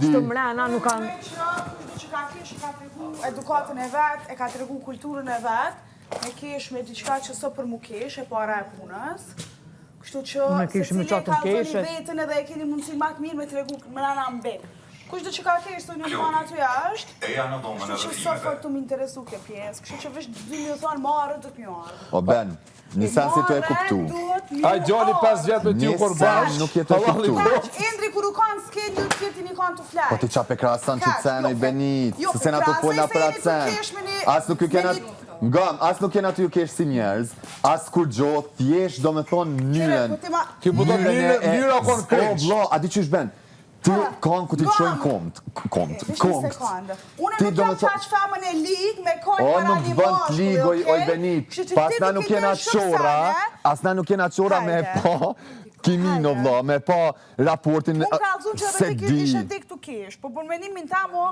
ashtu mrena nuk kanë... Që ka kesh, ka tregu edukatën e vetë, e ka tregu kulturën e vetë, me kesh me diçka që së për mu kesh, e para e punës. Kështu që se cili e ka zoni vetën edhe e keni mundësi matë mirë me tregu mrena mbet. Kushtë që ka kesh të një përna të jashtë, kështu që së për të më interesu ke pjesë, kështu që vesh dy një thonë marë, dhët një marë. O Ben, në sensi të e kuptu. Aj gjali 5 vjetë me ty u korbash. Nuk jetë e kuptu. Endri kur u kanë skenjë, të tjeti një kanë të flajë. Po ti qape krasan që cena i Benit, se se na të polna për atë sen. As nuk ju kena... Ngam, as nuk kena të ju kesh si njerëz, as kur gjo, thjesht do me thonë njëren. Kjo po do njëra konë kreq. O, blo, a di që është Ben? Ti kanë ku ti të shojnë komt. Unë nuk jam qaq famën e ligë me kojnë O, para nuk një bënd moshkull, ligë, oj Benit. Pas na nuk jena qora, as na nuk jena qora me pa kimino, vlo, me pa raportin unë ka alëzun që se edhe të di. kishe dik të kesh, po për menimin ta mo,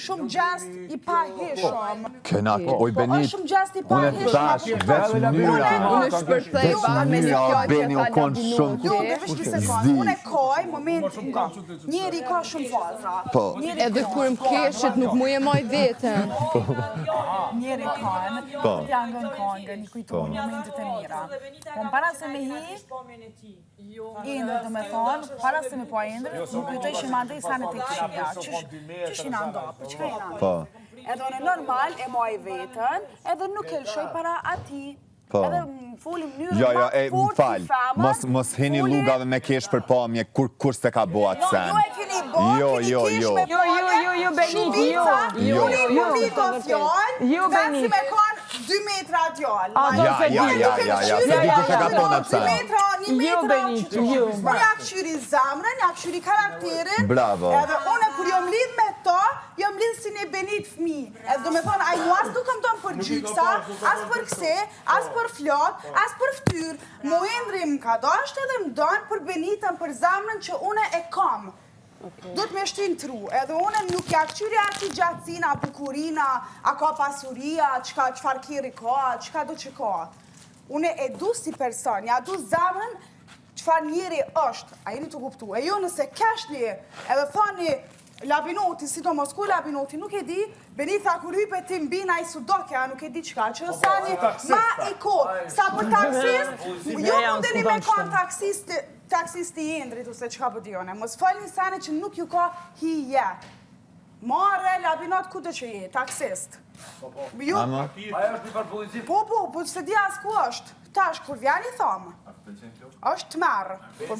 shumë gjast i pa heshëm. Kena, oj Benit, Shumë gjast i pa unë tash veç njëra. Unë shpërthej ba me një kjo Beni u konë shumë. Jo, dhe vesh një sekundë, unë e kaj, moment nga, njeri ka shumë faza. edhe kur më keshit nuk mu e maj vetën. Njeri kanë, t'ja ngën kanë, një kujtu një momentit e mira. Po më para se me hi, Indrë të me thonë, para se me po Indrë, më kujtoj që ma ndoj sanë të këshia, që shina ndohë, për që ka jena ndohë. Edhe në normal e moj vetën, edhe nuk e lëshoj para ati. Edhe më folim njërë Jo, ma më falë, mos hini lugave me kesh për pamje, kur se ka bo atë sen. Jo, e keni bo, keni kesh me pamje, Benit, jo. Unë i më vito fjallë, vetë si me konë 2 metra djallë. Ja, se di ku se ka tonë atë sen. 1 metra, unë ja këshyri zamrën, ja këshyri karakterin. Bravo. Edhe unë kur jom lidh me to, jom lidh si një Benit fmi. Edhe do me thonë, a ju as nuk më tonë për gjyksa, as për kse, as për flot, as për ftyr. Mu Indri më ka dashtë edhe më donë për Benitën, për zamrën që une e kam. Do të me shtynë tru, edhe une nuk ja këqyri ati gjatësina, bukurina, a ka pasuria, qëfar kiri ka, qëka do që ka. Une e du si person, ja du zamrën qëfar njeri është, a jeni të kuptu. E jo nëse keshni, edhe thoni, labinoti, si do mos ku labinoti, nuk e di, Benit tha kur hype ti mbina i sudokja, nuk e di qka, që sani ma i kodë, sa për taksist, ju mundeni me kanë taksisti i Indrit, ose qka për dione, mos falni sani që nuk ju ka hi je. Mare, labinot ku të që je, taksist. Ama? Po, se di as ku është, tash kur vjen i thamë, është të merë,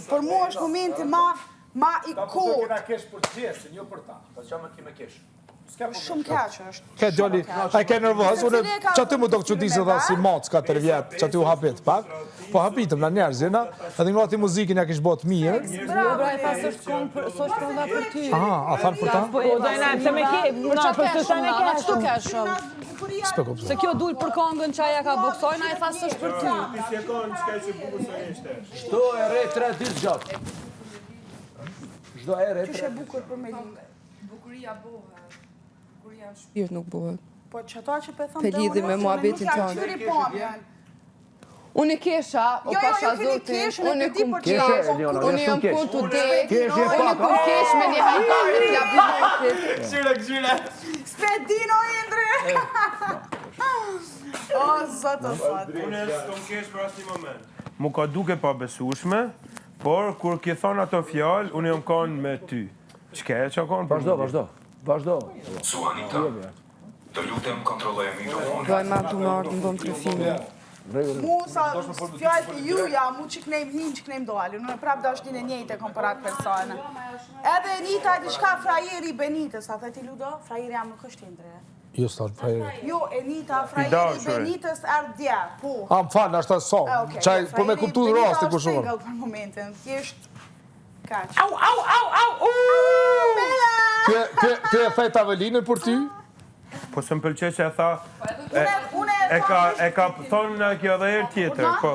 për mu është momenti ma i kodë. Kena kesh për të gjithë, se një për ta. Ta që me kime kesh. Shumë keqë është. Ke djali, a ke nervoz, që aty më do këtë qëtisë dhe si matë 4 vjetë, që aty u hapit pak. Po hapitëm në njerëzina, edhe nga ati muzikin ja kish bot mirë. Jo, bra, e thasë është konë për ty. Aha, a thanë për ta? Po, dojna, se me ke, për që për të shane keshëm. Qëtu keshëm. Se kjo dul për kongën që aja ka boksojna, e thasë është për ty. Shto e re 3 ditë gjatë. Shto e re 3 Qështë e bukur për me lingë. Bukuria bohe. Bukuria shpirt nuk bohe. Po që ta që për thëmë Për lidhi me muhabetin tonë. Nuk ja qyri pomjen. Unë kesha, o pasha zotin, unë kum kesh, unë jam kun të dek, unë kum kesh me një hajgarit labinotit. Këshyre. Spedino Indri! O, zotë. Unë s'kom kesh për asnjë moment. Mu ka duke pa besueshme, por kur ke thonë ato fjalë, unë jam kanë me ty. Ç'ke që kanë? Vazhdo. Suanita, të lutem kontrolloje mikrofonin. Doj ma të marrë në bëm trefime. Mu sa fjallë të juja, mu që knejmë hinë, që knejmë doli. Unë në prapë dashtin e njejtë e komparat persone. Edhe Enita e diçka frajeri Benitës, a the ti Ludo? Frajeri jam nuk është Indre. Jo, s'ta frajeri. Jo, Enita, frajeri Benitës erdje, po. A, më falë, ashtë ta so. Qaj, për me kuptu dhe rasti ku shumë. Benita është single për momentin, thjesht kaq. Au! Kë e thejt Avelinën për ty? Po se më pëlqej që e tha, e ka thonë kjo edhe herë tjetër, po.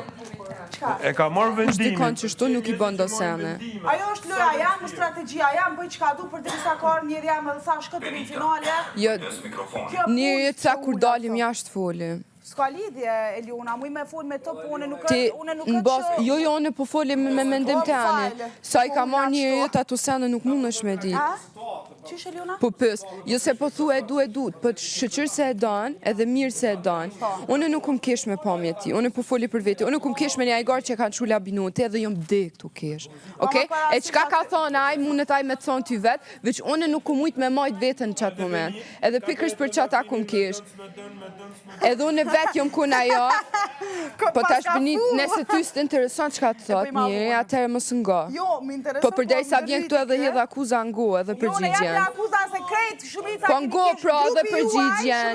E ka marrë vendimin. Është dikon që shtu nuk i bën do sene. Ajo është lëra jam, strategjia jam, bëj qka du për të njësa karë njeri jam edhe thash këtë në finale. Jo, njëri e ca kur dalim jashtë folim. Ska lidhje, Eliona, mu i me fol me të, po une nuk Ti, është në bas, jo, une po folim me mendim të ane. Sa i ka marrë njëri e të ato sene nuk mund është me di. Qyshe, Liona? Po pës, jo se po thua e du, po të shëqyrë se e dan, edhe mirë se e dan. Unë nuk kum kesh me pamje ti, unë po foli për veti, unë kum kesh me një ajgar që ka qula binute edhe jom dek tu kesh. Okej? E qka ka thonë aj, mundet aj me të thonë ty vetë, veç unë nuk kum ujtë me majtë vetën në qatë moment. Edhe pikërisht për qatë a kum kesh. Edhe unë vetë jom kun ajo, po tash bëni, nëse ty s'të interesant qka të thotë, një, atëherë më së nga. Jo, më intereson. Po përdej sa vjen këtu edhe hedhe akuza ngo edhe përgjigjen. Po ngo pra dhe përgjigjen.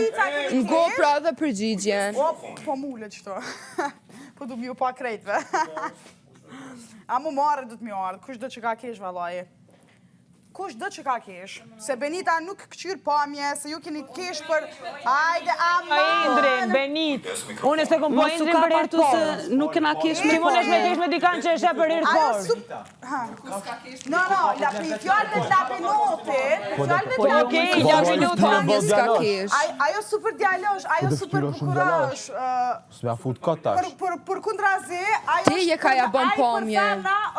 Ngo pra dhe përgjigjen. Po mule qëto. Po du m'ju pa krejtve. A mu marrë du t'mi ardhë. Kush do që ka kesh, valaj? Kush do që ka kesh? Se Benita nuk këqyr pamje, se ju keni kesh për... Ajde, aman! Indrin, Benit, unë se kom po Indrin për irë parë. Nuk kena kesh me parë. Ti kesh me dikan që eshe për irë parë. No, la për i fjallë dhe la për note. Ajo super djalosh, ajo super kukurash. S'mja fut kotash. Për kundrazi, ajo Ti je ka ja bën pamje.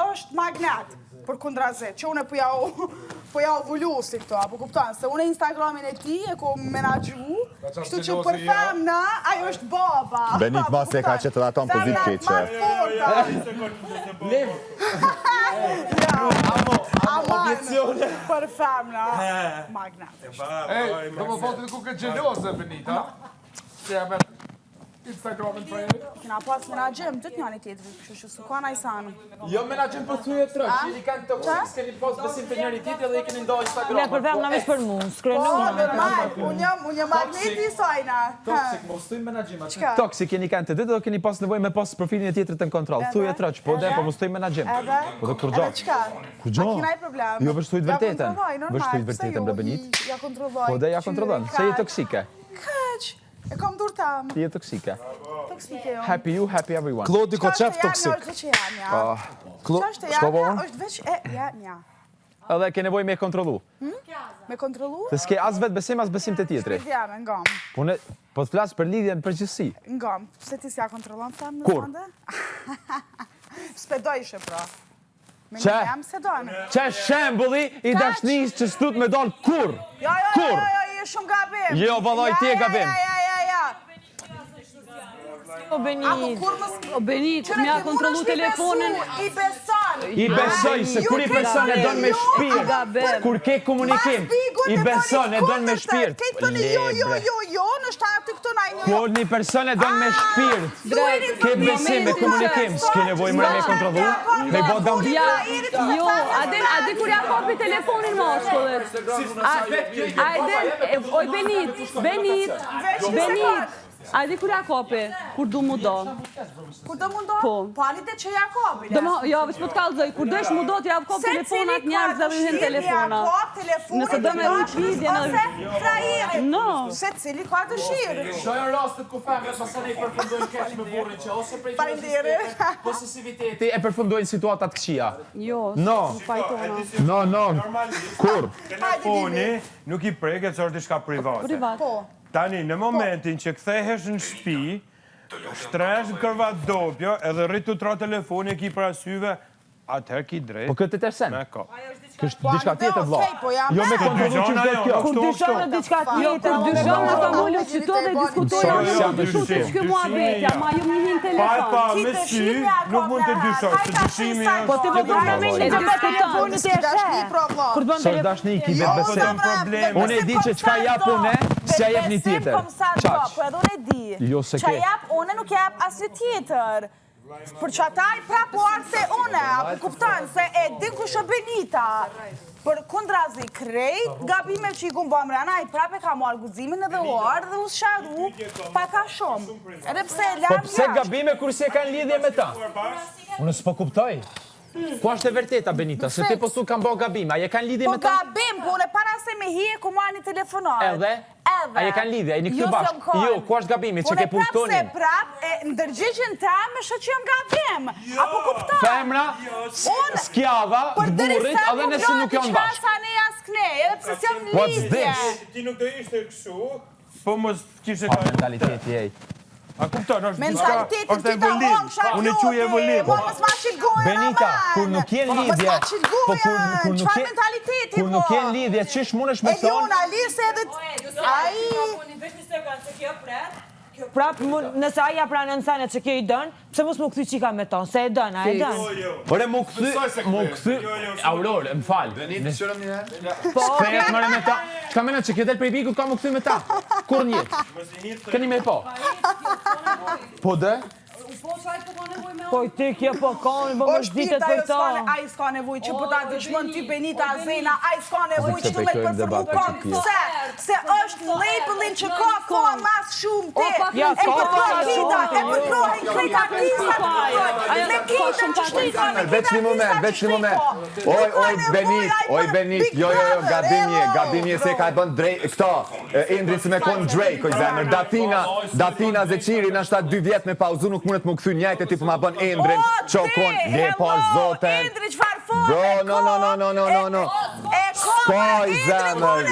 është magnet. Për kundrazi, që une po ja u vullu si këto, apo kuptan, se une Instagramin e ti e ko menagju, kështu që për femna, ajo është baba. Benit mas e ka qëtë dhe ato në pozit keqe. Objezione. Për femna, magnet. Ej, do më fotin ku këtë gjelose, Benita. Se jam e Instagramin për e. Kena pas menagjim, të të njani tjetëri, kështu që su ka najsanë. Jo menagjim për thuj e trësh, jeni kanë toksik, s'keni pas besim të njëri tjetër dhe i keni nda Instagram. Ne për femna vesh për mu, s'krenu. Unë jam magneti i sajna. Toksik, mos thuj menagjim atë. Qka? Toksik jeni kanë të ditë dhe keni pas nevoj me pas profilin e tjetër të në kontrol. Thuj e trësh, po dhe, po mos thuj menagjim. Po dhe kur gjatë. Qka? Kur A kina i problem? Jo, vështë thujt vërtetën. Vështë thujt vërtetën, bre Benit. Ja kontrolloj. Po dhe ja kontrollon, se je toksike. Kaq, e kom dur tam. Ti je toksike. Toksike jo. Happy you, happy everyone. Klodi ko qef toksik. Qashtë e janja është veç e janja. Edhe ke nevoj me e kontrolu. Me kontrolu? Se s'ke as vetë besim, as besim të tjetri. Shpirtjame, ngam. Po të flasë për lidhjen për gjithësi. Ngam, pse ti s'ja kontrolon tam në Kur? sande? Spedojshe pra. Me Qa? një jam se dojnë. Që shembulli i dashnis që s'tut me dollë kur? Jo, je shumë gabim. Jo, vallaj, ti e gabim. Ja. O Benit, m'ja kontrolu telefonin. I beson. I besoj se kur i beson e don me shpirt. Kur ke komunikim, i beson e don me shpirt. Jo, në shtatë këto na një. Kur një person e don me shpirt, ke besim me komunikim, s'ke nevoj më me kontrolu, me i bo dambi. Jo, ade kur ja kopi telefonin moshkullet. Oj Benit. Adi kur ja kopi, kur du mu do. Kur do mu do? Po anite që ja kopi. Jo, veç po t'kallëzoj, kur do ish mu do t'ja kop telefonat njerëz dhe rrihin telefona. Nëse do me rriq lidhjen ose frajirin. No. Se cili ka të shirë. Shojnë rastet ku femët pasane i përfundojnë keq me burrin që ose prej posesiviteti e përfundojnë situatat këqija. Jo, No. No. Kur? Telefoni nuk i preket se është diçka private. privat. Tani, në momentin që kthehesh në shtëpi, shtresh në kërvat dopjo, edhe rritu tra telefoni ki për asyve, atëherë ki drejt. Po këtë të tërsen? Me ko. Kështë diçka tjetër vla. Jo me kontrolu që shdo kjo. Kur dyshon në diçka tjetër, dyshon në famullu që to dhe diskutojnë në shumë që që mua betja, ma ju mihin telefon. Pa, me sy, nuk mund të dyshon, se dyshimi është... Po të përdo me me një të telefonit e shë. Kur bën Së dashni ki vetë besim. Unë e di që qka jap une, se jep një tjetër. Qaq. Po edhe unë e di. Jo se Qa ke. jap unë nuk jap asë tjetër. Për që ataj prapë arë se une, apo kuptan, se e din ku shë Benita. Për kundrazi krejt, gabime që i kumë bëmë rana, i prapë e ka marrë guzimin edhe uarë dhe usë sharu, pa ka shumë. Edhe pse e Po lamë pse gabime kur si e kanë lidhje me ta? Unë s'po kuptoj. Ku është e vërteta, Benita, se ti po su kanë bërë gabime, a je kanë lidhje Po me ta? gabim, po unë para se me hi e ku marrë një telefonat. Edhe? A je kanë lidhje, a je një këtu bashkë? Jo, ku është gabimi që ke punktonin? Unë prap se në dërgjigjen ta me shë që jam gabim. Apo kuptar? Femra, skjava, burrit, edhe nëse nuk janë bashkë. Sa ne jaskne, edhe pse si jam What's lidhje. this? Ti nuk do ishte kështu, po mos kishe Pa mentaliteti, ej. A kupton, është diçka, Mentalitetin është ti ta evolim. hong shak Unë e quj evolim. Mos ma qil gojën, Benita, aman. kur nuk jen lidhje, Mos ma qil po gojën, qfar mentaliteti, kur nuk jen lidhje, çish mundesh me E thonë? jona, lirë se edhe... Ai... Prap, nëse aja pranon senet që kjo i dën, pse mos më kthy qika me ton, se e dën, a e dën? Ore, mu kthy, Aurore, më falë. Benit, qërëm një herë? Kthehet mëre me ta. Çka mendon që kjo del prej bikut ka më kthy me ta? Kur një? Keni me po. Po dhe? Po i ti kjo po kanë, bo më zditet për to. Ai s'ka nevoj që po ta dëshmon ty Benita Zena, ai s'ka nevoj që të me të përformu kanë. Se është labelin që ka mas shumë ti. Ja, E përkrohen kita, e përkrohen krejt artistat. Me kitën që shtu i ka me Veç një moment. Oj, Benit, jo, gabimje se ka e bën Drake, këto, Indri si me konë Drake, oj zemër, Datina Zeqiri në shta 2 vjet me pauzu nuk mundet më këthy njajtë, ti për ma bën Indrin, që konë, le pas zoten. Indri qfar fone, No. Skoj zemër.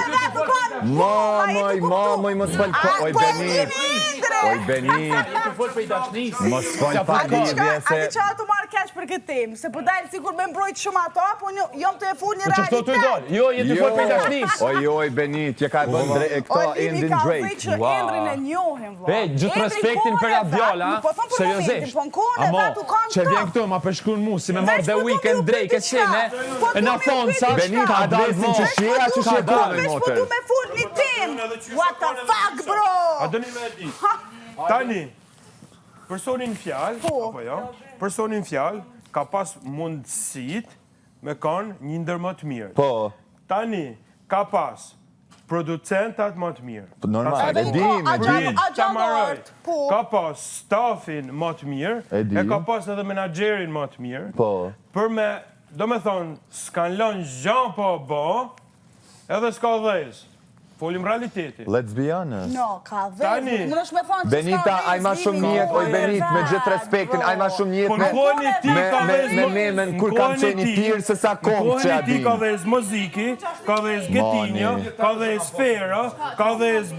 Mamoj, mos fal ko. Oj, Benit. Mos fal pa lidhje se... A di që ato marrë keq për këtë temë, se po dalë sigur me mbrojt shumë ato, po jom të e fur një realitet. Po çfarë të dol? Jo, je të fol për dashnis. Oj, Benit, je ka e bën këto Indin Drake. Që Indrin e njohin, vla. Be, gjithë respektin për Abdiola, seriozisht. Amo, që vjen këtu ma përshkruan mu, si me marrë The Weeknd Drake e sene, e na thonë sa Benit, adresin që shjera që shjekone, Vesh po du me fur një temë. What the fuck, bro? A dëni me e di. Tani, personin fjalë, apo jo, personin fjalë ka pas mundësit me kanë një ndër më të mirë. Po. Tani, ka pas producentat më të mirë. Normal, e dim. Ka pas staffin më të mirë, e ka pas edhe menaxherin më të mirë. Po. Për me, do me thonë, s'kan lënë gjan po bo, edhe s'ka dhez. Folim realiteti. Let's be honest. No, ka dhez. Benita, aj ma shumë njët, oj Benit, me gjithë respektin, aj ma shumë njët me nemen kur kam qeni tirë se sa kom që a ti dim. ka dhez muziki, ka dhez Getinjo, ka dhez Fera, ka dhez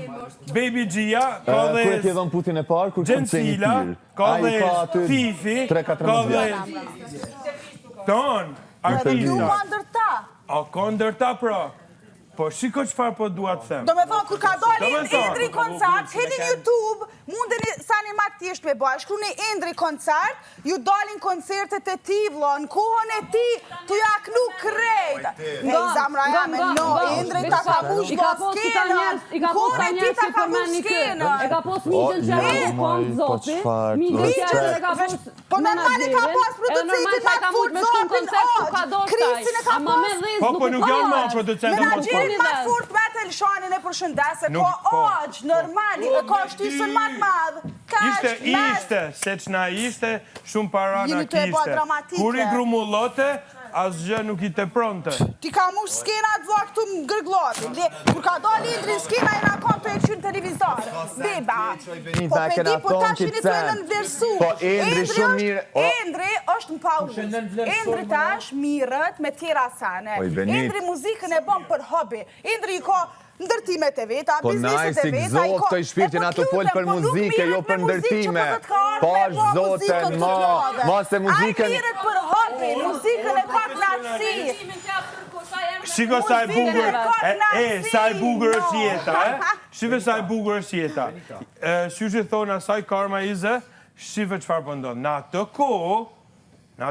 Baby Gia, ka Kur e dhez t'je dhon Putin e parë, kur kam qeni Gjencila, tirë. ka dhez Fifi, ka dhez Ton, artista. Ka ndërta. A ka ndërta pra. Po shiko qëfar po duat them. Do me thonë, kur ka doli Indri koncert, hedin YouTube, mundeni sa një mak tjesht me bëj, shkru një Indri koncert, ju dalin koncertet e ti, vlo, në kohën e ti, tu jak nuk krejt. Ej, zamra jame, no, Indri ta ka mush bo skenën, kohën e ti ta ka mush skenën. E ka pos Migën që e kom zoti, Migën që e ka pos Po normali ka pas producentit ma të furt zotin oq, Krisin e ka pas. Po nuk janë ma producentet ma të furt. Ma të furt me të Elshanin e përshëndese, ko oq, normali, e ka shtisën ma të madhë. Ishte, se që na ishte, shumë para na kishte. Kur i grumullote, asgjë nuk i te pronte. Ti ka mush skena të vla këtu më gërgloti. Kur ka doli Indri skena i na kon të e qynë televizor. Beba. Po pedi, po ta shini të e nënvlerësu. Po Indri shumë mirë. Indri është në pauzë. Indri tash mirët me tjera sane. Indri muzikën e bon për hobi. Indri i ka ndërtimet e veta, bizneset e veta. Po najsi këzot, shpirtin ato folë për muzike, jo për ndërtime. Po është zoten, ma se muzikën... Ai mirët për hobi, muzikën e ka knatësi. Shiko sa e bugur, sa e bugur është jeta, Shiko sa e bugur është jeta. Shqyqe thonë asaj karma ize, shqive qëfar pëndodhë. Në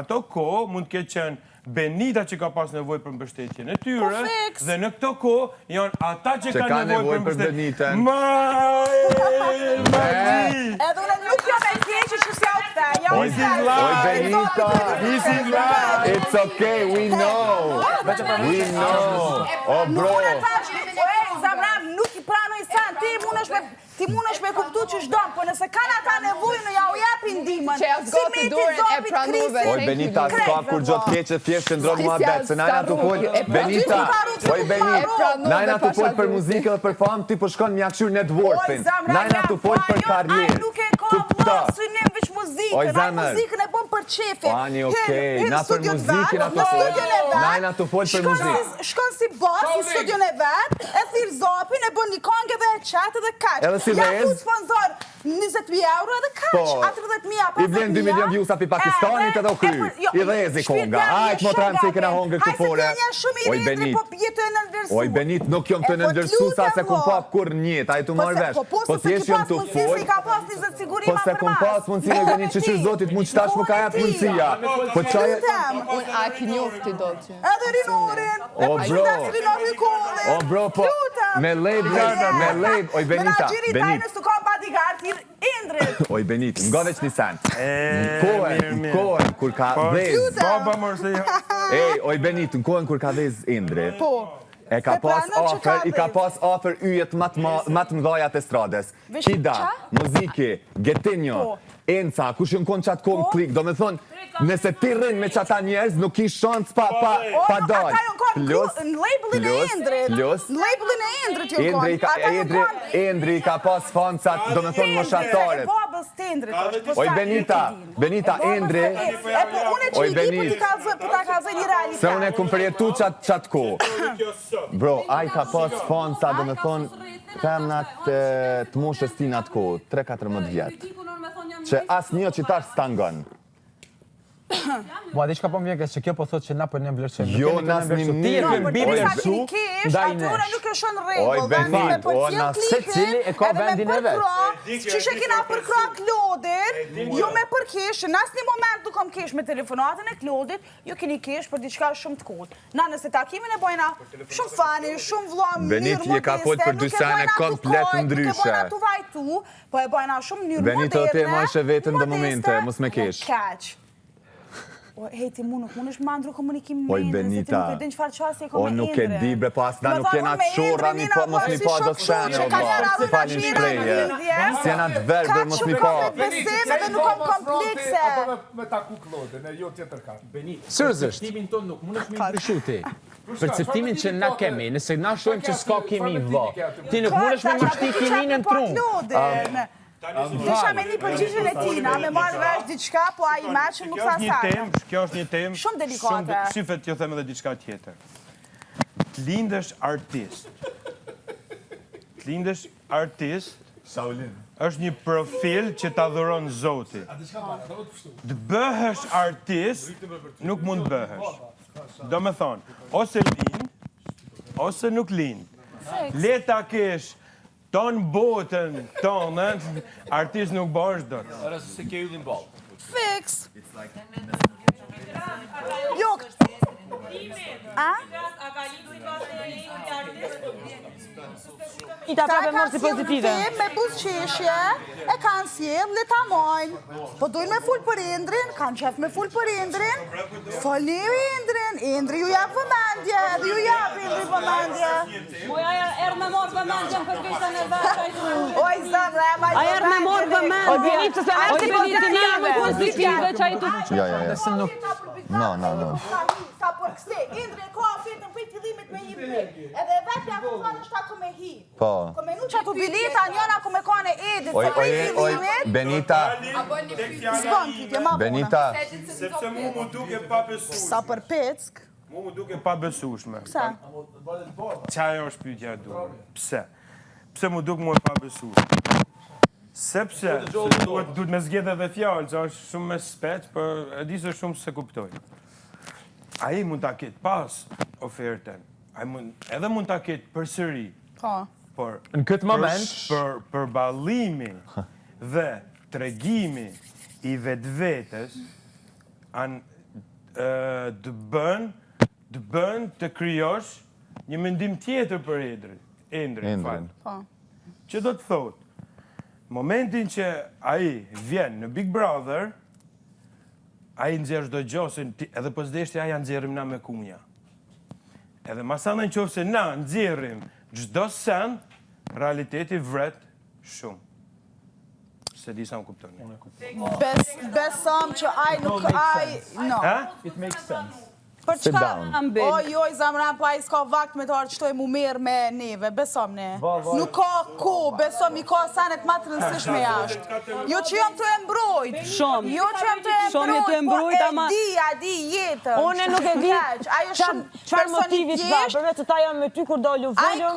ato ko, mund të ketë qenë Benita që ka pas nevoj për mbështetjen e tyre, dhe në këto ko, janë ata që ka nevoj për mbështetjen. Edhe unë nuk jam e keqë që s'ja u këta. Oj Benita, it's okay, we know. O bro. Zamram, nuk i pranoj san, ti mund është me kuptu që shdojnë, po nëse kanë ata nevojë në ja u japin dimën. Si me ti zopit krisi. Oj Benita, s'ka kur gjotë keqe thjesht të ndronë mua betë, se najna të folë, Benita, oj Benit, najna të folë për muzike dhe për famë, ti po shkon mja qyrë networkin, najna të folë për karjerë. Ai nuk e ka vla, synim veç muzikën, ai muzikën e bon për qefin. Pani, okej, na për muzikën ato folë, najna të folë për muzikë. Shkon si bas, në studion e vetë, e thirë zopin, e bon një kongë dhe e qatë dhe kaqë. Edhe si vez? Ja ku sponsor, 20.000 euro edhe kaq, 40.000 I vlen 2 milion vjusa pi Pakistanit edhe u kry. I dhezi konga. Ajt mo tranë që i kena hongër këtë fore. Oj Benit, oj Benit, nuk jom të nëndërsu sa se kum pap kur njët, ajtë u marrë vesh. Po t'jesh jom të fol, po se kum pas mundësi me Benit që qërë zotit mund qëtash më ka jetë mundësia. Po qaj... Unë a ki njofti do që. Edhe rinorin, o bro, po, me lejb, oj Benita, Benit. Oj Benit, nga veç një sen. Në kohën, kur ka dhez. Oj Benit, në kohën kur ka dhez Indri. I ka pas afer yjet matë mdhajat e strades. Kida, muziki, Getinjo, Enca, kush në konë qatë konë klik, do me thonë, nëse ti rrin me qata njerëz, nuk i shansë pa dalë. Indri ka pas fansat, do me thonë moshatarët. Oj Benita, Indri, oj Benit, se unë e kum përjetu qatë ko. Bro, a i ka pas fansat, do me thonë, femnat të moshës tina të ko, 3-14 vjetë. Që asë një qitash s'tangon. Mua di çka po më vjen që kjo po thotë që na po ne vlerësojmë. Jo, nas një mirë, Biblën mësu, atyre nuk e shon rregull. Oj, Benit, secili e ka vendin e vet. Që kena për krah Klodin, jo me për kesh, në asnjë moment nuk kam kesh me telefonatën e Klodit, jo keni kesh për diçka shumë të kot. Na nëse takimin e bojna shumë fani, shumë vëlla mirë. Benit je ka fol për dy sene komplet ndryshe. Po e bojna shumë në mënyrë moderne. Benit o te moshe vetën në momente, mos me kesh. Hej, ti mu nuk mund është mandru komunikim me Oj, Benita, o nuk e di bre, po asna nuk jena të shorra, mos mi pa do të shene, o falin shpreje. Si jena të verber, mos mi pa. Beseme dhe nuk kam komplekse. Apo me taku Klodin, e jo tjetër ka. Seriozisht. Perceptimin ton nuk mund është me ndryshu ti. Perceptimin që na kemi, nëse na shohim që s'ka kimi vë. Ti nuk mund është me mështi kimin në trumë. Desha me një përgjigjen e tina, me marrë vesh diçka, po a i meqëm nuk sa sajnë. Kjo është një temë shumë delikate. Shifet jo them edhe diçka tjetër. T'lindesh artist. T'lindesh artist është një profil që t'adhuron Zoti. Të bëhesh artist, nuk mund të bëhesh. Do me thonë, ose lind, ose nuk lind. Leta kesh ton botën tonën, artist nuk bësh do. Ora se ke yllin ball. Fix. Jo. A? I ta prape mërë si pozitive. Me buzqeshje, e kanë sjell, le ta mojnë. Po dojnë me full për Indrin, kanë qef me full për Indrin. Falni Indrin, Indri ju jap vëmendje, dhe ju jap Indri vëmendje. Moja erë me morë vëmendje për vitën e vetë. Oj, zëmë, e ma A erë me morë vëmendje. O Benit, që se me si pozitive me pozitive që a i të... Ja. No. Sa për këse, Indri e ka fitën për fillimit me një pik. Edhe e vetë ja ku thonë është ta ku me hi. Po. Kome nuk që tu bilita njëna ku me kone edit, sa për fillimit. Benita. Zbon pytje, ma bona. Benita. Sepse mu duke pa besueshme. Sa për peck. Mu duke pa besueshme. Pse? Qaja është pyetja e dur. Pse? Pse mu duke mu e pa besueshme? Sepse duhet me zgjedhë edhe fjallë, që është shumë me spet, për e di se shumë se kuptoj. A i mund ta ketë pas oferten, edhe mund ta ketë përsëri. Por në këtë moment, për ballimi dhe tregimi i vetvetes të bën të krijosh një mendim tjetër për Endrin. Që do të thotë, momentin që ai vjen në Big Brother, ai nxjerr çdo gjë, edhe po s'deshti ai nxjerrim na me kunja. Edhe masana në qoftë se na nxjerrim çdo sen, realiteti vret shumë. Se di sa më kuptoni. Besam që ai nuk ai, no. It makes sense. Për Sit çka? down. Oj, zamran, po ai s'ka vakt me të ardhë qëtoj mu merë me neve, besom ne. Nuk ka ko, besom i ka sanet ma të rëndësishme jashtë. Jo që jam të embrojt. Shumë. Jo që jam të Shumë je të embrojt, ama... E di jetën. Une nuk e di çfarë motivit ka, përveç se ta jam me ty kur dolu folëm,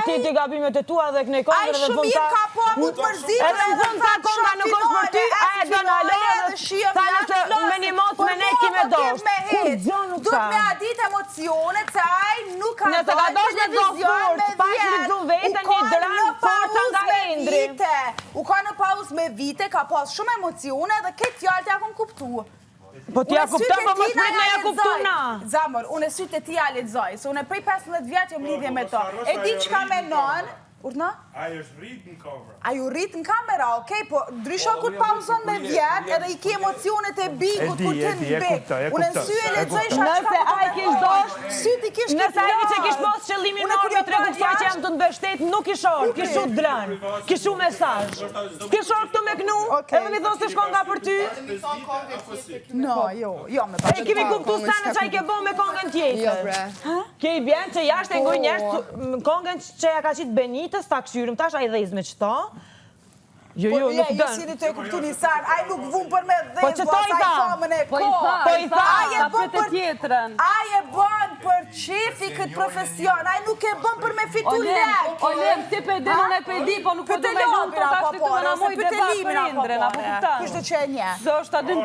ti gabimet e tua dhe këne kongre dhe shumë mirë ka po mu të përzitë. Edhe në fund ta konga nuk është për ty, a e do në alojë, thalë se me një mos me ne ki me doshtë. Kur gjo nuk ta. Duhet me adit emocionet se aj nuk ka nëse ka doshtë në televizion me vjetë, u ka në pauzë me vite. U ka në pauzë me vite, ka pas shumë emocione dhe këtë fjallë t'ja kom kuptu. Po t'ja kuptam, po më shprit në ja kuptu na. Zamër, unë e sytë e ti ja lexoj, se unë e prej 15 vjetë jom lidhje me to. E di që ka me non, urna? Ai është rrit në kamera. Ai u rrit në kamera, okej, po ndrysha kur pauzon me vjet, edhe i ke emocionet e bigut kur të në bik. Unë në sy e lexoj Nëse ai kish dosh, syti kish nëse ai që kish pas qëllimin norë me tregu kësaj që jam të mbështet, nuk kish orë, kish u dran, kish u mesazh. Kish orë këtu me knu, edhe mi thon se shkon nga për ty. No, jo me E kemi kuptu sana që ai ke bo me kongën tjetër. Ke i bjen që jashtë e ngoj njerës kongën që ja ka qitë Benitës, ta këshyrim tash ai dhejz me qëta. Jo, nuk dënë. Po si të e kuptu një sarë, ai nuk vun për me Po dhejz, që to i tha. Po i tha, për të tjetërën. Ai e bën për qefi këtë profesion, ai nuk e bën për me fitu lekë. Olem, ti pe di, unë e pe di, po nuk po të me lumë, po ta shtë të më namoj debat për indren, apo këtanë. Kështë që e një? Zë është adin...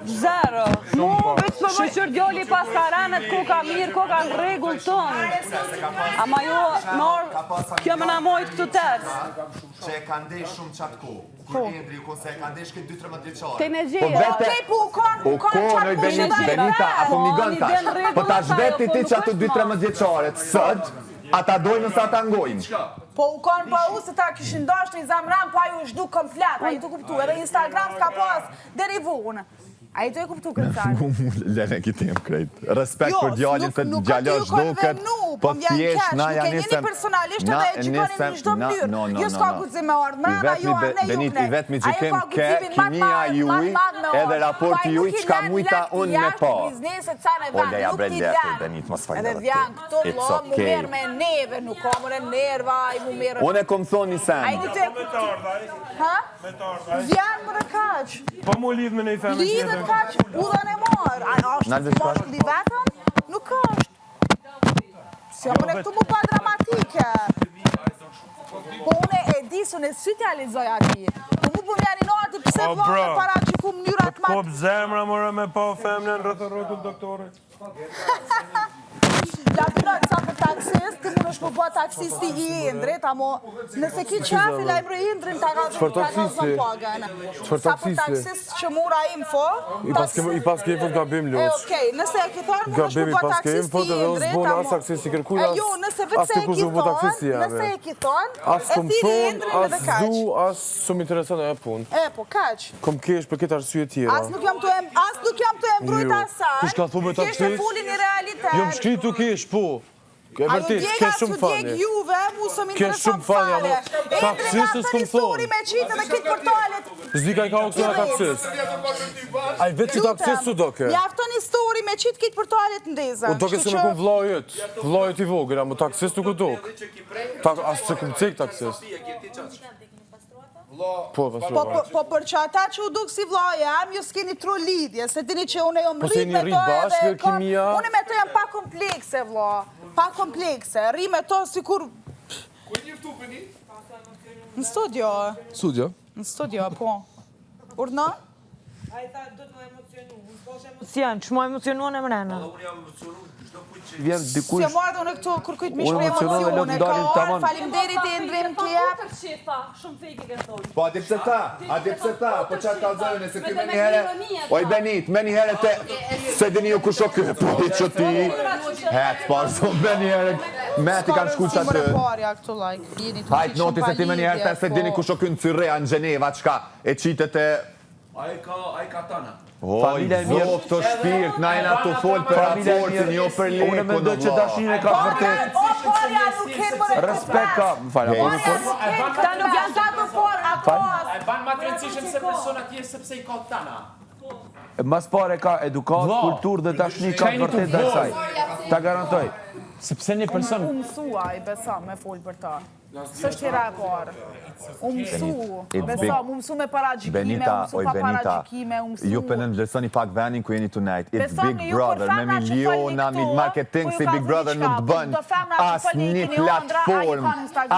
Zero. Shqyqër djoli pas karanet, ko ka mirë, ko ka në regull tonë. Ama jo, kjo më namojt këtu tërës. Që e ka ndesh shumë qatë ko. Kur Endri u konse e ka ndesh këtë 2-13 vjeqare. Te në gjejë. Okej, po u konë Benita, apo mi gën tash. Po tash veti ti që ato 2-13 vjeqaret, sët, ata dojnë nësa ta ngojnë. Po u konë pa u se ta kishin dashtë një zamran, pa ju shdu komplet, a ju të kuptu, edhe Instagram s'ka pas deri vunë. A i të e kuptu këtë sarë? Lene kitim krejt. Respekt për djallin të gjallosh duket, po thjesht na janë nisem... personalisht edhe e qikoni një shdo mënyrë. Jo s'ka gudzim me ardhë mrena, jo anë ju Benit, i vetëmi gjikim ke kimia juj edhe raporti juj qka mujta unë me pa. Olja ja bre letër, Benit, mos fajnë edhe vjan këto lo, mu merë me neve, nuk ka mërë nerva, i mu merë... Unë e kom thonë një sen. A i një të e kuptu. Ha? Vjan mërë kaq. Po mu lidh me një femë tjetër. Kaq, udhën e marë. A është moshkulli vetëm? Nuk është. Se unë e këtu mu pa dramatike. Po unë e di së në sytealizoj ati. Po mu po mjani në ati pëse vërë para që ku mënyrat ma... Kop zemra mërë me pa femne në rrëtë rrëtull doktore. La përët sa për taksist, ti mund është më po taksisti i Indrit, amo nëse ki qafi la imrë Indrin, ta ka zon pagën. Sa për taksist që mura info... I pas ke info të gabim, Ljoq. Okej, nëse e ki thonë, mund është më po taksisti i Indrit, amo... Jo, nëse vetë se e ki thonë, nëse e ki thonë, e thiri Indrin edhe kaq. As du, as shumë interesant e punë. E, po, kaq. Kom kesh për këtë arsye tjera. As nuk jam të embrujt asaj. Kush ka thume taksist? Kështë e fullin i realitet. Jo më shkritu kesh, po. E vërtit, ke shumë fani. Juve, mu së më Ke interesant shumë fani, fare. amo. Taksistës kom thonë. Me qitë dhe këtë portalet. Zdi ka i ka oksu nga taksist. A i vetë që taksist su doke. Mjafton histori me qitë këtë portalet ndezën. U doke se me kom vlajët. Vlajët i vogër, amo taksist nuk u doke. Asë se kom cek taksist. Po për që ata që u duk si vlajë, jam ju s'keni tru lidhje, se dini që une jom rrit me to edhe... Une me to jam pa komplekse, vla. Pa komplekse, rri me to si kur... Ku e njëftu për një? Në studio. Studio? Në studio, po. Urna? A i tha, do të më emocionu, unë s'po shë emocion, që më emocionu në mrena. Unë jam emocionu, çdo kujt që vjen dikush... Si e marrë dhe unë këtu kërkujt mish për emocione, ka orë, falimderit e ndrim kje. Po, adi pse ta, po qatë ka zërën, se këj me një herë... Oj, Benit, me një herë te... Se dini ju kusho këj, po i që ti... Hec, parëson, me një herë... Me ti kanë shku që atë... Hajt, noti se ti me një herë te se dini kusho këj në Cyrea, në Gjeneva, qka e qitet e... A i ka tana. Oj, zot të shpirt, na jena të folë për raportin, jo për lekun. Unë me ndoj që dashin e ka vërtet. O, porja nuk ke për... Respekt ka, më falja. Ta nuk janë sa të por, a kos. A i ban ma të rëndësishëm se persona tjerë sepse i ka tana. Mas pare ka edukat, kultur dhe dashni ka vërtet dhe saj. Ta garantoj. Sepse një person... U mësua i besa me folë për ta. Së është tjera e parë. U mësu, besa, u mësu me paragjikime, u mësu pa paragjikime, u mësu... Ju për në vlerësoni pak venin ku jeni tonight. It's Big Brother, me miliona, marketing si Big Brother nuk të bën as një platform,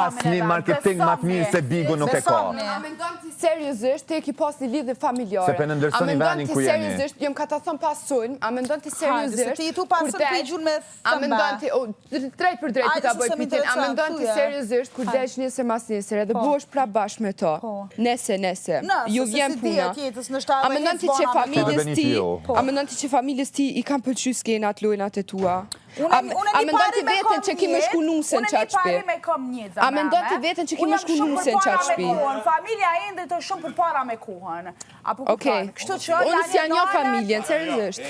as një marketing ma të mirë se Bigu nuk e ka. A mendon ti seriozisht te ki pas një lidhje familjare? Se për në vlerësoni venin ku jeni. A mendon ti seriozisht, jam ka ta thënë pas sulm, a mendon ti seriozisht... Ti tu pasën pigjun me thëmba. Drejt për drejt ta bëj pitin, a mendon ti seriozisht kur desh nesër mas nesër edhe buhesh prap bashkë me to. Nese. Ju vjen puna. A mendon ti që familjes ti i kanë pëlqyer skenat, lojnat e tua? A mendon ti veten që ki më shku nusën qatë shpi? A mendon ti veten që ki më shku nusën qatë shpi? Familja e ndrit është shumë për para me kohën. Okej, unë si janë një familjen, seriozisht.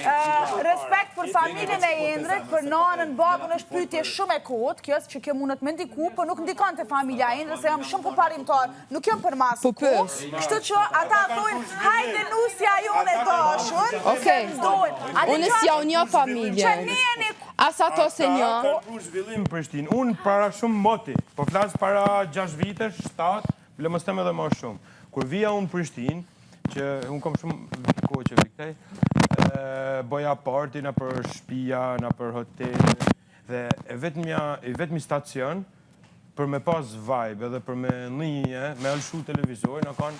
Respekt për familjen e ndrit, për nanën, babën është pyetje shumë e kot, kjo që kjo mundet me ndiku, për nuk ndikon të familja e ndrit, se jam shumë për parimtar, nuk jam për masë kohë. Kështu që ata thojnë, hajde nusja jone dashur, Okej, unë si janë një familjen. Asa to se një. Për zhvillim Prishtinë, unë para shumë moti, po flasë para 6 vitesh, 7, le mos them edhe më shumë. Kur vija unë Prishtinë, që unë kom shumë kohë që viktaj, boja party në për shtëpia, në për hotel, dhe vetëmi stacion, për me pas vibe edhe për me linje, me alshu televizor, në kanë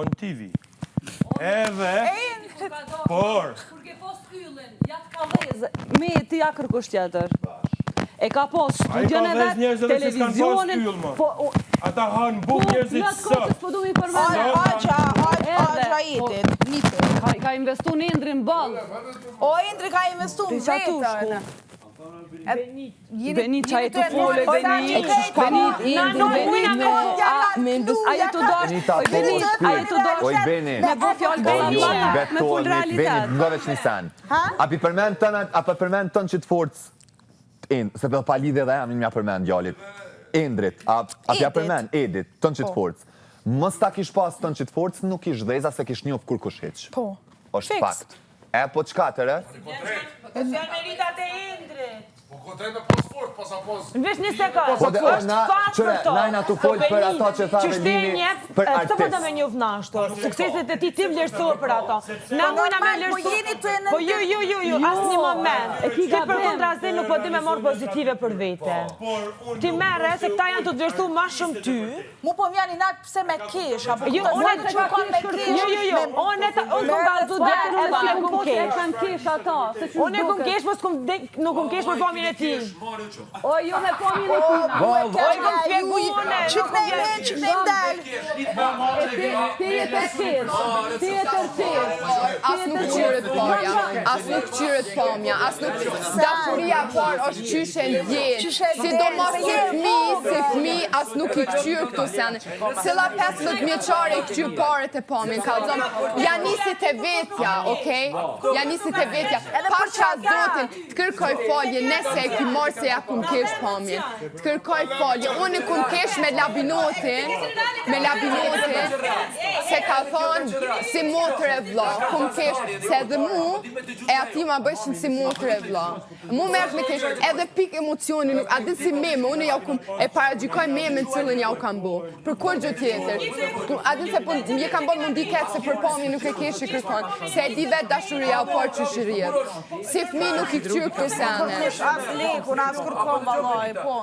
on TV. Edhe, por... Kur ke pos yllin, jatë ka vëzë, me ti ja kërkush tjetër. E ka pos studion edhe televizionin. Ata hanë buk njerëzit sot. Agja jetit, nitë. Ka investu në Indrin balë. O, Indri ka investu në vetën. Benit, qa e të folë, Benit. Aje të doshtë, aje të doshtë. Oj, Benit. Me bo fjallë bella, me full realitet. Benit, nga veç një sen. A për përmend tënë që të forcë, se për pa lidhe dhe jam një përmend gjallit. Indrit, a pja përmend, Edit, tënë që të forcë. Mës ta kish pas tënë që të forcë, nuk ish dheza se kish njof kur kush heq. Po. Është fakt. E, po qka të re? E se janë meritat e Indrit. Po kontraj me pas fort, pas a pas... Në vesh një sekund. Po dhe najna të folë për ato që thave Lini për artist. Këtë përdo me një vnashto, sukseset e ti ti vlerësohë për ato. Na mujna me vlerësohë. Po ju, asë një moment. Ti për kontrazi nuk po ti me morë pozitive për vete. Ti mere se këta janë të të vlerësohë ma shumë ty. Mu po mjani natë pëse me kesh, apo Jo, unë kom kesh, mos nuk kom kesh për pamjen e ti. O, jo me pamjen e ti. O, kom fjegu une. Qik me ndel. Ti e tërqesh. As nuk qyret parja, as nuk qyret pamja, as nuk... Dashuria par është qyshe ndjenë. Si do mos se fmi, as nuk i këqyr këto sene. Cila 15 mjeqare i këqyr paret e pamjen, ka zonë. Ja nisit e vetja, okej? Ja nisit e vetja. Pasha zotin, të kërkoj falje, nese e ki marë se ja kum kesh pamjen. Të kërkoj falje. Unë kum kesh me labinotin, se ka thonë si motër e vla. Kum kesh, se edhe mu, e ati ma bëshin si motër e vla. Mu merk me kesh, edhe pik emocioni, a din si meme, unë jau kum e paragjikoj meme në cilën jau kam bo. Për kur gjë tjetër. A din se je kam bon mundi ketë se për pamje nuk e kesh i kërkon. Se e di vetë dashuria o parë që shirjet. Si fmi nuk i këqyrë këtë sene. As lekun, as kërkon valoj, po.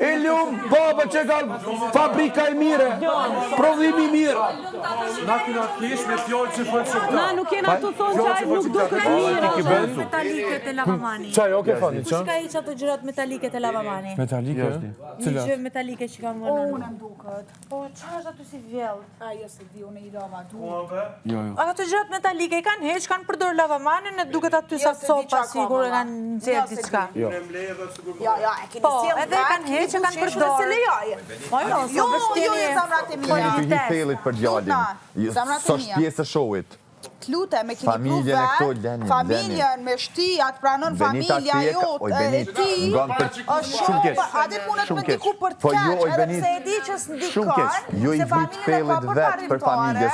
Elium, baba që ka fabrika e mire, prodhimi mirë. Na kina kesh me fjallë që fëllë shumë ta. Na nuk jena të thonë qaj, nuk do këtë mirë. Metalike të lavamani. Qaj, oke, fani, qa? Ka i që ato gjërat metalike të lavamani? Metalike? Një gjë metalike që kam vënë. Unë më duket. Po, qa është ato si vjellë? Ajo se di, unë i lava du. Jo. Ato gjërat metalike i kanë heq, kanë përdor lavamanin e duket aty sa copa, sigur e kanë nxjerë diçka. Ja, e keni Po, sjellë edhe kanë heq e kanë përdor. Jo, zamrat e mija. Jeni të një felit për gjallin. Së është pjesë e showit. Klute me kini pru vetë, familjen me shti, atë pranon familja jotë e ti, është shumë, ati punët me diku për të keq, edhe pse e di që s'ndikon, se familjen e ka për parimtore,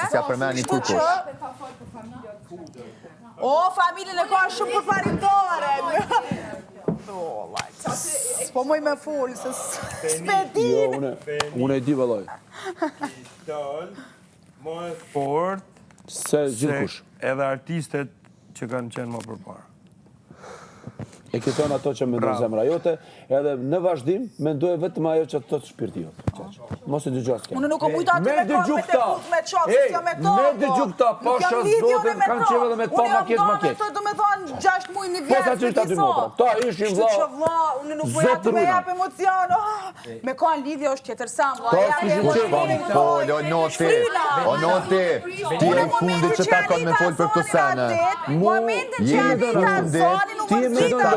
o, familjen e ka shumë për parimtore, s'po moj me full, se s'pedin. Jo, unë e di vëlloj. Më e fort, se gjithkush. Edhe artistet që kanë qenë më përpara. E këton ato që mendon zemra jote, edhe në vazhdim mendoj vetëm ajo që thot shpirti jot. Mos e dëgjoj asgjë. Unë nuk kam ujta aty me kokë me çop, si jam me to. Me dëgjoj këta, pasha zotën kanë qenë edhe me to maket. Unë do të thonë 6 muaj në vjet. Po sa çështë aty motra. Ta ishin vlla. Unë nuk po aty me jap emocion. Me kanë lidhje është tjetër sa vlla. O noti, ti e fundit që takon me fol për këtë sene. Momentin që jam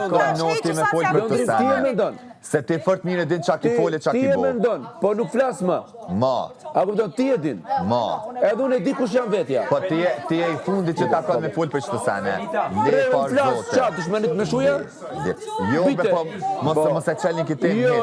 Noti me fol për të sene. Se ti fort mire din qa ki fole, qa ki bo. Ti e mendon, po nuk flas më. Ma. A kupton, ti e din. Ma. Edhe unë e di kush janë vetja. Po ti e i fundi që takon me fol për qëtë sene. Le par zote. Qa, dushmenit me shuja? Jo, po, mos e qelin këtë e Jo,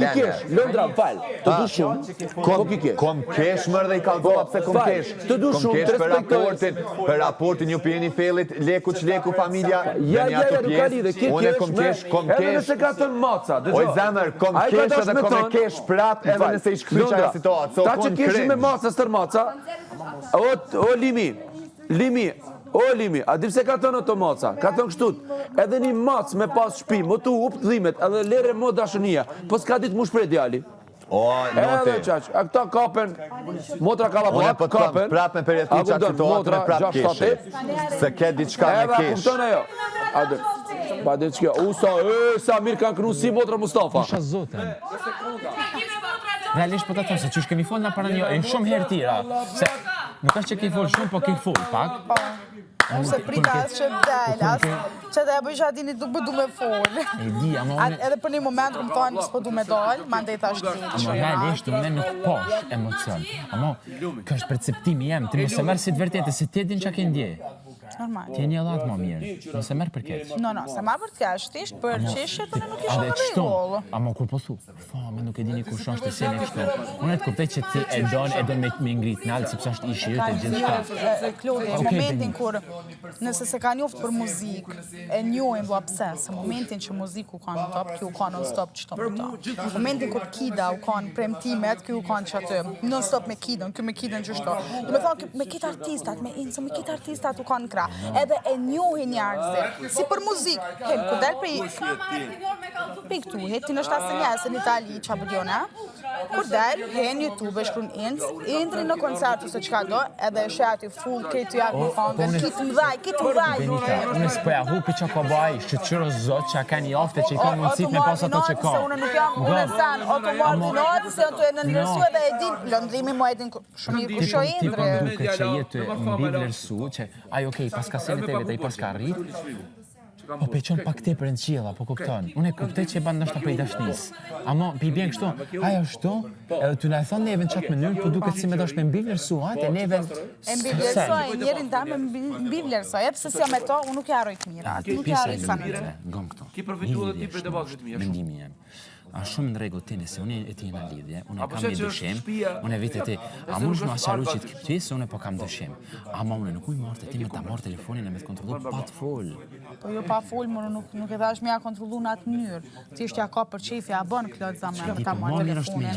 kikesh, Londra, fal. Të du shumë, po kikesh. Kom kesh mërë dhe i kalzova pse kom kesh. Të du shumë, të respektojnë. Për raportin ju pjeni felit, leku që leku familja, ja, nuk ka lidhe, unë kom kesh. Edhe nëse ka të maca, dëgjo. Zemër, kom kesh edhe kom e kesh prap edhe nëse i shkëpri që e situatë. Ta që keshë me maca, stër maca, o Limi, a di pse ka tënë të maca, ka tënë kështut, edhe një mac me pas shpi, më tu up të dhimet, edhe lere më dashënia, po s'ka ditë mu shprej djali. O, note. A këta kapen, motra ka lapat, kapen. Prap me përjetu që atë situatën e prap keshe. Se ke diçka me kesh. Edhe kupton ajo. Pa dhe që sa mirë kanë kënu si motra Mustafa. Isha zotën. Realisht po të thonë se që shkemi folë në para një, e shumë herë tira. Se nuk është që ke folë shumë, po ke folë pak. Se prita asë që del, që dhe e bëjsha dini du me folë. E di, ama unë... Edhe për një moment këmë thonë, s'po du me dollë, ma ndej thash ti. Ama realisht, unë nuk posh emocion. Ama, kë është perceptimi jem, ti mos e merë si të vërtetë, se ti din që ke ndje. Normal. Ti e një allatë më mirë, mos e merë për keq. No, se marë për të keq, tisht për qeshje të në nuk isha në regullë. Ama kur po thu, me nuk e dini kur shonë shtë sene kështu. Unë e të kuptej që ti e donë me ngrit nalë, sepse është ishi jëtë e gjithë shka. Klodi, momentin kur, nëse se ka njoftë për muzik, e njojnë vla pse, se momentin që muziku ka në top, kjo ka non-stop që të më ta. Momentin kur kida u ka në premtimet, kjo ka në që atë, non-stop me kidën, kjo me kidën që shto. Do me thonë, me kitë artistat, me insë, me kitë artistat u ka në kra. Edhe e njohin njarëse, si për muzik, hem, ku del për këtu, heti në shtasë njësë në Itali, që abudjona, kur del, hen YouTube, shkrun intri në koncert ose qka do, edhe e shati full, kretu jakë në kongën, kitë mdhaj. Benita, unë s'poja hupi që ka baj, shqyqyro zot që a ka një ofte që i ka mundësit me pas ato që ka. Se unë nuk jam unë e sanë, automartinati, se unë të e nëndërsu edhe e din, lëndrimi mu e din shumë i kusho indri. Ti për duke që jetë mbi vlerësu, që aj okej, pas ka senet e vete, i pas ka rrit, po pe qënë pak te për në qila, po kupton. Unë e kuptej që e bandë nështë prej dashnis. Amo, pi bjen kështu, ajo shtu, edhe ty na e thonë neve në qatë mënyrë, po duket si me dosh me mbi vlerësu, e neve... E mbi vlerësoj, njerin ta me mbi vlerësoj, e pëse si me to, unë nuk e arrojt mira. Nuk e arrojt sanit. Gëm këto. Ki përfitu dhe ti për debatit mirë. Mendimi jem. A shumë në regu tini, se unë e ti në lidhje, unë e kam një dëshim, unë e vitë e ti, a më nëshme asharu që të këpti, se unë e po kam dëshim. Ama unë nuk ujë marrë të ti me ta marrë telefonin e me të kontrolu pa të full. Po jo pa full, më nuk e thash me ja kontrolu në atë mënyrë. Ti ishtë ja ka për qefja, a bënë këtë zamë me ta marrë telefonin.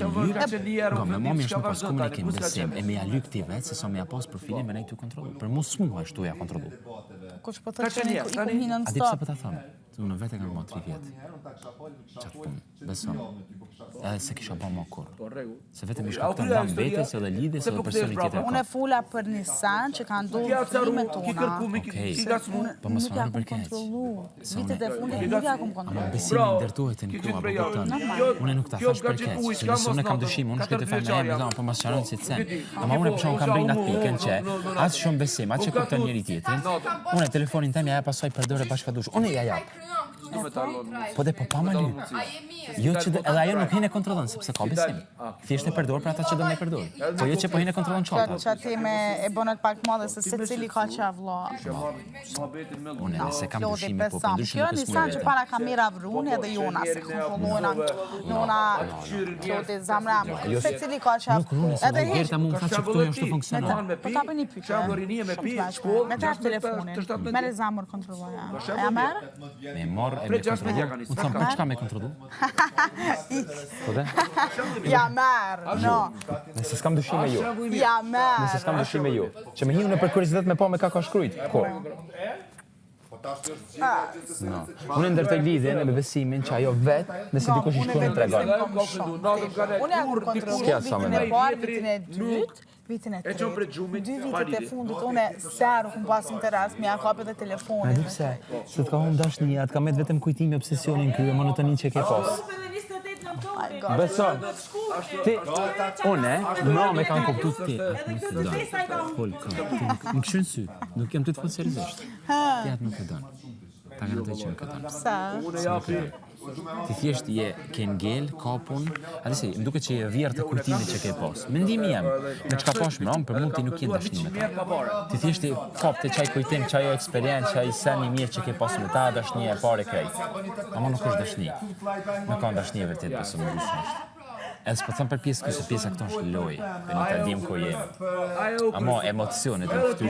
Me mami është me pas komunikim besim, e me ja lyk ti vetë, se sa me ja pas profilin me nejtë të kontrolu. Për mu s'mu është tu ja kontrolu. Kush po të që i kum hinë në stop. Unë vetë e kanë më 3 vjetë. Qatë punë, beson. Edhe se kisha ba më kur. Se vetë mi shka këtë nda mbetës edhe lidhjes edhe personi tjetër ka. Unë e fula për një san që ka ndohë filme tona. Okej, po më sfarë për keq. Vitet e fundit nuk ja kom kontrolu. Ama besimi ndërtuhet në këtu, apo kupton. Unë nuk ta thash për keq. Se nëse unë kam dëshim, unë shkoj të fal me emrin, po më sqaron si të sen. Ama unë për shkak kam bërë atë pikën që as shumë besim, atë që kupton njëri tjetrin. Unë telefonin tim ja pasoj përdore bashkëdush. Unë ja jap. Po dhe po pa ma ly. Jo që edhe ajo nuk hinë e kontrollon, sepse ka besim. Thjesht e përdor për ata që do me përdor. Po jo që po hinë e kontrollon çata. Që ati me e bonat pak madhe se se cili ka që vlo. Unë nëse kam dyshime, po për ndryshim Kjo nuk nisan që para kamera vrune edhe jona se kontrollojna nëna qote zamra. Se cili ka që edhe Gerta mu më tha që këtu jo është funksionon. Po ta bëni pyetje. Me ta telefonin. Mere zamur kontrolloja. Ja merë? Me morë e me kontrollu. Unë thamë, për çka me kontrollu? Po dhe? Ja merë, no. Nëse s'kam dyshime jo. Ja merë. Nëse s'kam dyshime jo. Që me hiu në për kuriozitet me pa me ka shkrujt. Ko? Unë ndërtoj lidhjen me besimin që ajo vetë, nëse dikush i shkruan tregon. Unë jam kontrollu vitin e parë, vitin e dytë, vitin e tretë. 2 vitet e fundit, unë seru këm pas interes, mi a kape dhe telefonin. A di pse? Se të ka humë dashnia, të ka met vetëm kujtimi, obsesionin krye, monotonin që ke pas. Beson, ti, une, mra me kanë kuptu ti, nuk e donë. Më këshën sy, nuk jem të të folë seriosisht. Ti atë nuk e donë. Ta kanë të që nuk e donë. Pse? Ti thjesht je ke ngel, kapun, adesi, më duke që je vjerë të kujtimit që ke pas. Mendimi jem, në qka pash mram, për mund ti nuk jenë dashni me ta. Ti thjesht i kap të qaj kujtim, qaj eksperiencë, qaj sen i mirë që ke pas me ta, dashni e pare krejt. Ama nuk është dashni. Nuk ka dashni e vërtet, pësë më dyshë është. Edhe s'po thëmë për pjesë këse pjesë këto është loj, për një të dim ko jemë. Amo emocionet e këtu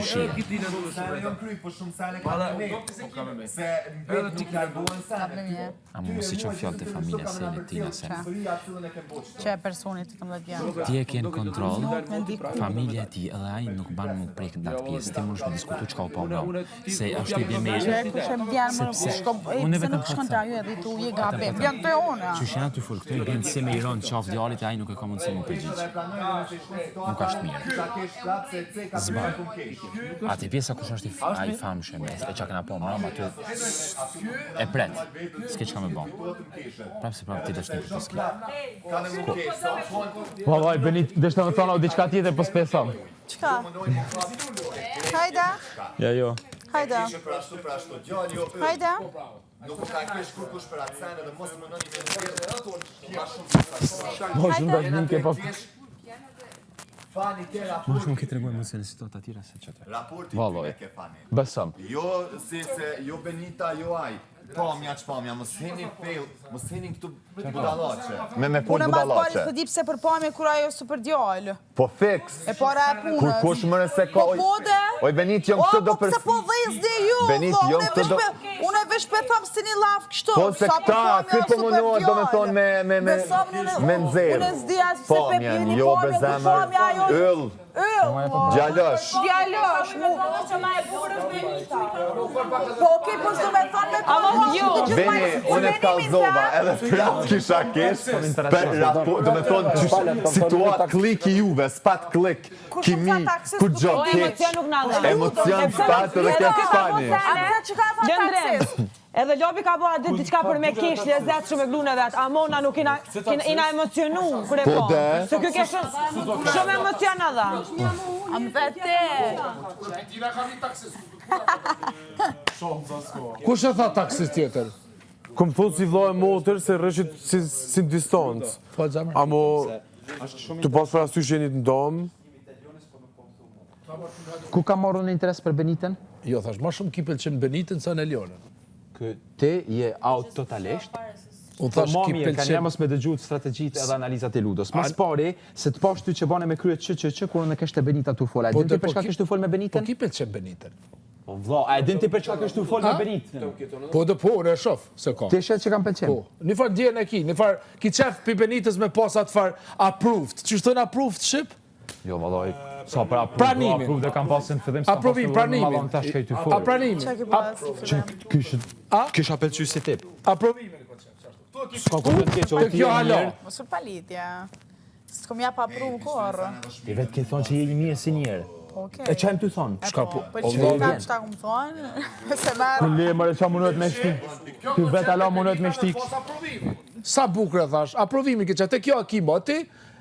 Amo si që fjallë të familja sene, tina sene. Që e personit të më dhe Ti e kënë kontrol, familja ti edhe ajë nuk banë më prejkë në datë pjesë, ti më nëshme diskutu që ka u pa më. Se ashtu i bje me e e ai nuk e ka mundësi më përgjigj. Nuk është mirë. Zban. Ati pjesa kush është ai famshëm, e qa këna po mram aty e pret. S'ke qka me bon. Prapë se prapë ti dëshni për të s'ki. Vaj, Benit, deshte më thona o diqka tjetër për s'pesam. Qka? Hajda? Ja, jo. Hajda? Hajda? Nuk ka kesh kur kush për atë senë dhe mos më nëni me Mos më dash ke pa. Mos më ke treguar mos në situata tjera se çfarë. Raporti Valloj. ke fani. Besëm. Jo se jo Benita, jo aj. Pamja ç'pamja, mos heni pell, mos heni këtu budallaqe. Me fol Unë mas pari budallaqe. s'po di pse për pamje kur ajo super djalë. Po fiks. E para e punës. Kur kush më nëse ka. Po de. Oj Benit, jam këtu do për. Po pse po vëz dhe ju. Benit, jam këtu do. Unë veç pe tham si një laf kështu. Po se këta, ky po mundohet domethën me nxjerr. Unë s'di as pse pe Pamjen, jo bezemër. Yll. Djalosh. Djalosh, mu. Po okej, po s'do me thonë me kohë. Beni, unë të kalzova, edhe prap kisha kesh, për raport, do me thonë, situatë klik i juve, s'pat klik, kimi, ku gjo keq, emocion s'pat edhe keq s'pani. Lëndrem, edhe Lobi ka bëha dhe diçka për me kesh, lezet shumë e glune vetë, Amona nuk ina emocionu, kër e po. Se kjo ke shumë emocion edhe. Am vete. Kush e tha taksis tjetër? Kom thonë si vlo e motër se rëshit si në distancë. Amo, të pas për asysh jeni të ndomë. Ku ka marrë në interes për Benitën? Jo, thash, ma shumë ki pëlqen Benitën sa në Elionën. Ti je out totalisht. Unë thash ki Kanë pëlqen... jam mos me dëgjut strategjitë edhe analizat e ludës. Mas pari, se të pash ty që bane me kryet që, kur në kështë e Benita të fola. E din ti për çka kështë të fol me Benitën? Po ki pëlqen Benitën. Po vlla, a e din ti për çka kështë të fol me Benitën? Po dhe po, unë e shof se ka. Ti shet që kam pëlqen? Po, një farë ndjen e ki, një farë ki qef pi Benitës me pas atë farë approved. Që shtë në approved shqip? Jo, vallaj. Sa për approved dhe kam pasën fillim sa approvim, pranimin. A pranimin. Kisha pëlqy si tip. Approvimin. S'ka komplet keq, o ti Kjo halo. Mos u palitja. S'kom ja pa pru korë. I vetë ke thonë që je i mirë si njerë. Okej. E qajmë të thonë? Shka po. Po që ta qëta këmë thonë, se merë. Në le mërë qa mundet me shtik. Ty vetë ala mundet me shtik. Sa bukre thash, aprovimi ke që te kjo akimo ti,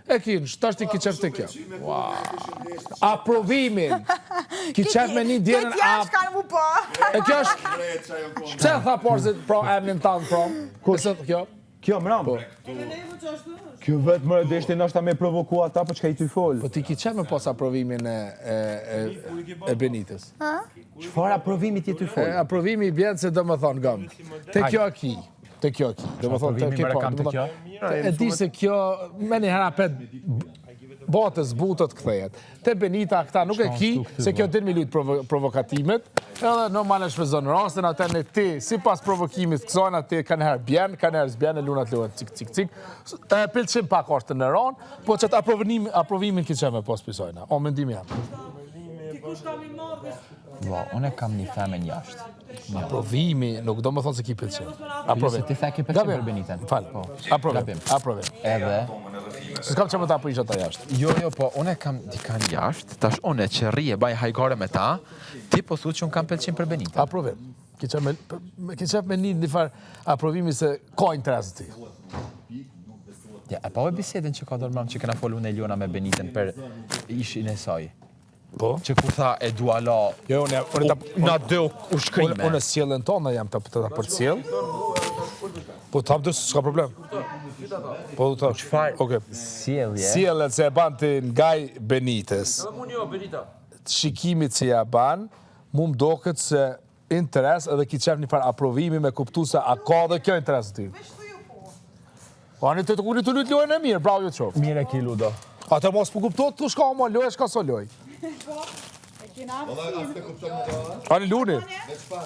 E kinë, tash ti ki qef të kjo. Aprovimin. Ki qef me një djenën Këtë jash kanë mu po. E kjo është... Pse tha porzit pro emnin tanë pro? Kësë kjo? Kjo, mram. Kjo vetë më deshte nashta me provoku ata, për çka i ty folë. Po ti ki qef me pos aprovimin e Benitës? Çfarë aprovimi ti ty folë? Aprovimi i bjenë se do më thonë gëmë. Te kjo ki. Te kjo ki. Do më thonë, Aprovimi më kam të kjo? E di se kjo, me një hera pet botës, butët këthejet. Te Benita këta nuk e ki, se kjo din mi lujtë provokatimet, edhe normal e shpezon rastin, atë në ti, si pas provokimit kësojnë, atë kanë herë bjenë, kanë herë zbjenë, e lunat luat cik. Pilqim pak është në ronë, po që të aprovimin ki që me pos pisojna. O, mendimi jam. Unë kam një femen jashtë. Aprovimi, nuk do më thonë se ki pilqim. Aprovim. Ti the ki pilqim për Benitën. Falë, aprovim. Edhe... Se s'kam që më ta prisha ta jashtë. Jo, po, unë kam dikan jashtë, tash unë që rrije baj hajgare me ta, ti po thu që unë kam pëlqim për Benitën. Aprovim. Ki qef me një farë aprovimi se ka interes ti. Ja, e pa o bisedin që ka dormam që këna folu në Eliona me Benitën për ishin e saj. Po? Që kur tha e dua la, na dë u shkrime. Unë e sjellën tonë jam të për sjellë. Po të hapë s'ka problem. Po të hapë. Qëfar sjellje? Sjellën se e ban të ngaj Benitës. Shikimit që ja ban, mu më doket se interes edhe ki qef një farë aprovimi me kuptu se a ka dhe kjo interes të ti. Po anë të kuni të lutë lojën e mirë, bravo ju të qofë. Mire ki ludo. Ate mos për kuptot të shka ma lojë, shka so lojë. Ani luni.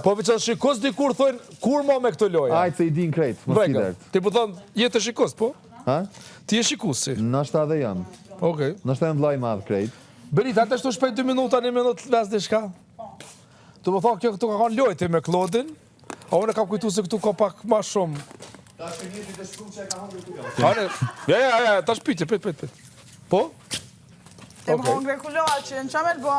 Po vi që shikus dikur thojnë, kur ma me këtë lojë? Ajtë se i din krejt, mos i dert. Ti po thonë, jetë e shikus, po? Ha? Ti e shikus, si? Nashta dhe jam. Okej. Nashta e ndlaj madhë krejt. Benita, të shtu shpejt 2 minuta, 1 minutë të vesë shka. Të më thonë, kjo këtu ka kanë lojti me Klodin, a unë e kam kujtu se këtu ka pak ma shumë. Ta shpyti, prit. Po? Te më hongre kulloqin, qa me të bo?